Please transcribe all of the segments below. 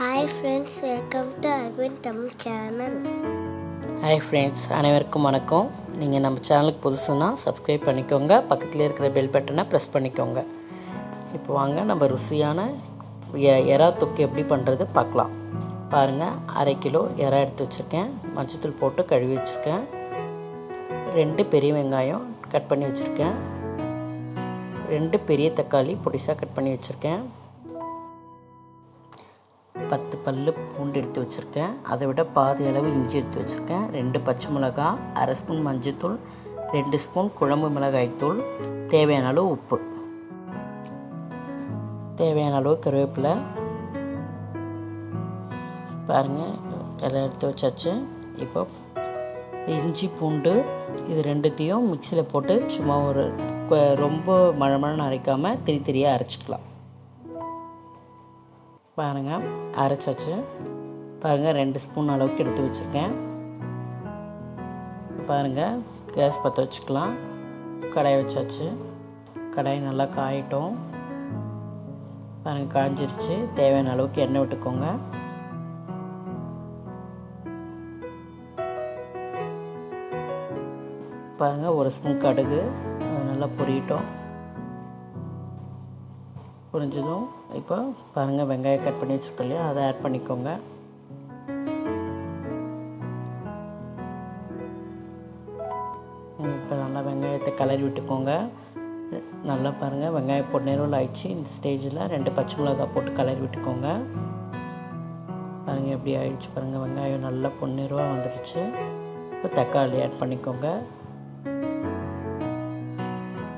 Hi friends, welcome to Arvind Tamil channel. Hi friends, அனைவருக்கும் வணக்கம். நீங்கள் நம்ம சேனலுக்கு புதுசுன்னா சப்ஸ்கிரைப் பண்ணிக்கோங்க, பக்கத்தில் இருக்கிற பெல் பட்டனை ப்ரெஸ் பண்ணிக்கோங்க. இப்போ வாங்க நம்ம ருசியான எறா தொக்கு எப்படி பண்ணுறது பார்க்கலாம். பாருங்கள், 1/2 கிலோ எறா எடுத்து வச்சுருக்கேன். மஞ்சத்தூள் போட்டு கழுவி வச்சுருக்கேன். 2 பெரிய வெங்காயம் கட் பண்ணி வச்சுருக்கேன். 2 பெரிய தக்காளி பொடிசாக கட் பண்ணி வச்சுருக்கேன். 10 பல்லு பூண்டு எடுத்து வச்சுருக்கேன். அதை விட பாதி அளவு இஞ்சி எடுத்து வச்சுருக்கேன். 2 பச்சை மிளகா, 1/2 ஸ்பூன் மஞ்சள்தூள், 2 ஸ்பூன் குழம்பு மிளகாய்த்தூள், தேவையான அளவு உப்பு, தேவையான அளவு கருவேப்பிலை. பாருங்கள், எல்லாம் எடுத்து வச்சாச்சு. இப்போ இஞ்சி பூண்டு இது ரெண்டுத்தையும் மிக்சியில் போட்டு சும்மா ரொம்ப மழமழன்னு அரைக்காமல் திரியாக அரைச்சிக்கலாம். பாருங்கள், அரைச்சாச்சு. பாருங்கள், 2 ஸ்பூன் அளவுக்கு எடுத்து வச்சுருக்கேன். பாருங்கள், கேஸ் பற்ற வச்சுக்கலாம். கடாயை வச்சாச்சு. கடாய் நல்லா காயட்டும். பாருங்கள், காய்ஞ்சிருச்சு. தேவையான அளவுக்கு எண்ணெய் விட்டுக்கோங்க. பாருங்கள், 1 ஸ்பூன் கடுகு, அது நல்லா பொரியட்டும். புரிஞ்சதும் இப்போ பாருங்கள், வெங்காயம் கட் பண்ணி வச்சுருக்கோம் இல்லையா, அதை ஆட் பண்ணிக்கோங்க. இப்போ நல்லா வெங்காயத்தை கிளறி விட்டுக்கோங்க. நல்லா பாருங்கள், வெங்காயம் பொன்னிறம் ஆயிடுச்சு. இந்த ஸ்டேஜில் 2 பச்சை மிளகாய் போட்டு கிளறி விட்டுக்கோங்க. பாருங்கள், எப்படி ஆயிடுச்சு பாருங்கள், வெங்காயம் நல்லா பொன்னிறமாக வந்துடுச்சு. இப்போ தக்காளி ஆட் பண்ணிக்கோங்க.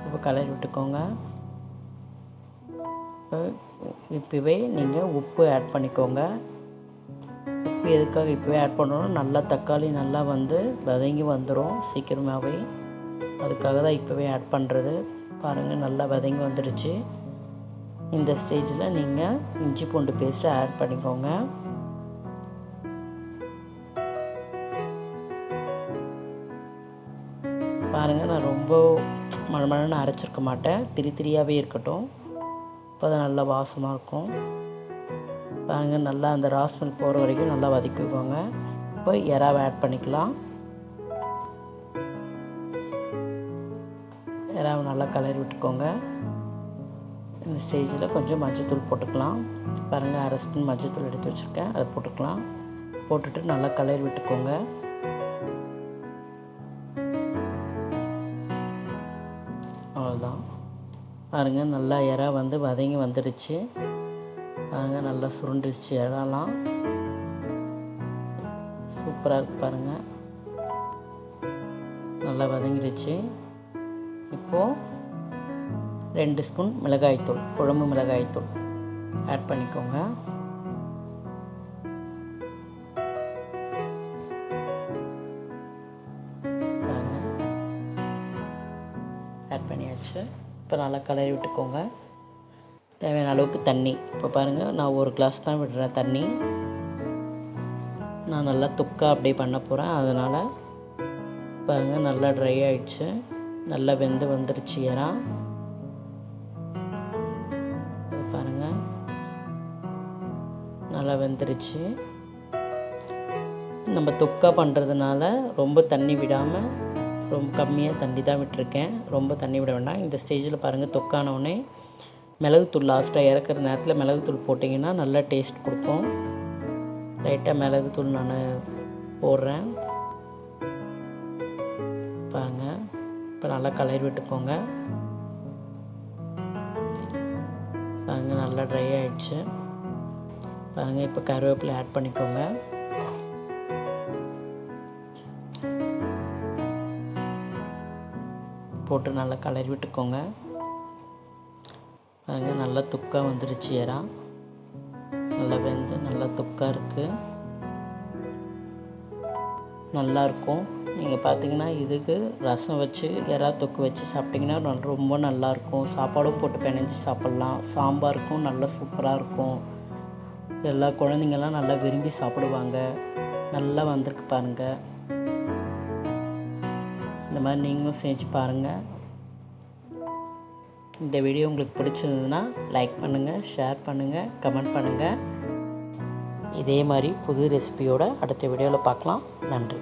இப்போ கிளறி விட்டுக்கோங்க. இப்போவே நீங்கள் உப்பு ஆட் பண்ணிக்கோங்க. உப்பு எதுக்காக இப்போவே ஆட் பண்ணணும், நல்லா தக்காளி நல்லா வதங்கி வந்துடும் சீக்கிரமாகவே. அதுக்காக தான் இப்போவே ஆட் பண்ணுறது. பாருங்கள், நல்லா வதங்கி வந்துடுச்சு. இந்த ஸ்டேஜில் நீங்கள் இஞ்சி பூண்டு பேஸ்ட்டை ஆட் பண்ணிக்கோங்க. பாருங்கள், நான் ரொம்ப மழமழன்னு அரைச்சிருக்க மாட்டேன், திரியாகவே இருக்கட்டும். இப்போ தான் நல்லா வாசமாக இருக்கும். பாருங்கள், நல்லா அந்த ராஸ்மெல் போகிற வரைக்கும் நல்லா வதக்கிக்கோங்க. இப்போ எறாவை ஆட் பண்ணிக்கலாம். எறாவை நல்லா கிளறி விட்டுக்கோங்க. இந்த ஸ்டேஜில் கொஞ்சம் மஞ்சள்தூள் போட்டுக்கலாம். பாருங்கள், 1/2 ஸ்பூன் மஞ்சள்தூள் எடுத்து வச்சுருக்கேன், அதை போட்டுக்கலாம். போட்டுட்டு நல்லா கிளறி விட்டுக்கோங்க. அவ்வளோதான். பாருங்கள், நல்லா எறா வதங்கி வந்துடுச்சு. பாருங்கள், நல்லா சுருண்டுச்சு. எறாலாம் சூப்பராக இருக்குது. பாருங்கள், நல்லா வதங்கிடுச்சு. இப்போது 2 ஸ்பூன் மிளகாய்த்தூள், குழம்பு மிளகாய்த்தூள் ஆட் பண்ணிக்கோங்க. பாருங்கள், ஆட் பண்ணியாச்சு. இப்போ நல்லா கிளறி விட்டுக்கோங்க. தேவையான அளவுக்கு தண்ணி. இப்போ பாருங்கள், நான் 1 கிளாஸ் தான் விடுறேன் தண்ணி. நான் நல்லா தொக்கா அப்படியே பண்ண போகிறேன். அதனால் பாருங்கள், நல்லா ட்ரை ஆகிடுச்சு. நல்லா வெந்து வந்துடுச்சு எறா. பாருங்கள், நல்லா வெந்துருச்சு. நம்ம தொக்கா பண்ணுறதுனால ரொம்ப தண்ணி விடாமல் ரொம்ப கம்மியாக தண்ணி தான் விட்டுருக்கேன். ரொம்ப தண்ணி விட வேண்டாம். இந்த ஸ்டேஜில் பாருங்கள், தொக்கானவுடனே மிளகுத்தூள் லாஸ்ட்டாக இறக்குற நேரத்தில் மிளகுத்தூள் போட்டிங்கன்னா நல்லா டேஸ்ட் கொடுக்கும். லைட்டாக மிளகுத்தூள் நான் போடுறேன். பாருங்கள், இப்போ நல்லா கிளறி விட்டுக்கோங்க. பாருங்கள், நல்லா ட்ரை ஆகிடுச்சு. பாருங்கள், இப்போ கருவேப்பிலை ஆட் பண்ணிக்கோங்க. போட்டு நல்லா கிளறி விட்டுக்கோங்க. பாருங்கள், நல்லா தொக்காக வந்துருச்சு எறா. நல்லா வெந்து நல்லா தொக்காக இருக்குது. நல்லாயிருக்கும். நீங்கள் பார்த்தீங்கன்னா இதுக்கு ரசம் வச்சு எறா தொக்கு வச்சு சாப்பிட்டிங்கன்னா ரொம்ப நல்லாயிருக்கும். சாப்பாடும் போட்டு பிணைஞ்சி சாப்பிட்லாம். சாம்பாருக்கும் நல்லா சூப்பராக இருக்கும். எல்லா குழந்தைங்கள்லாம் நல்லா விரும்பி சாப்பிடுவாங்க. நல்லா வந்திருக்கு பாருங்கள். இந்த மாதிரி நீங்களும் செஞ்சு பாருங்கள். இந்த வீடியோ உங்களுக்கு பிடிச்சிருந்ததுன்னா லைக் பண்ணுங்கள், ஷேர் பண்ணுங்கள், கமெண்ட் பண்ணுங்கள். இதே மாதிரி புது ரெசிபியோட அடுத்த வீடியோவில் பார்க்கலாம். நன்றி.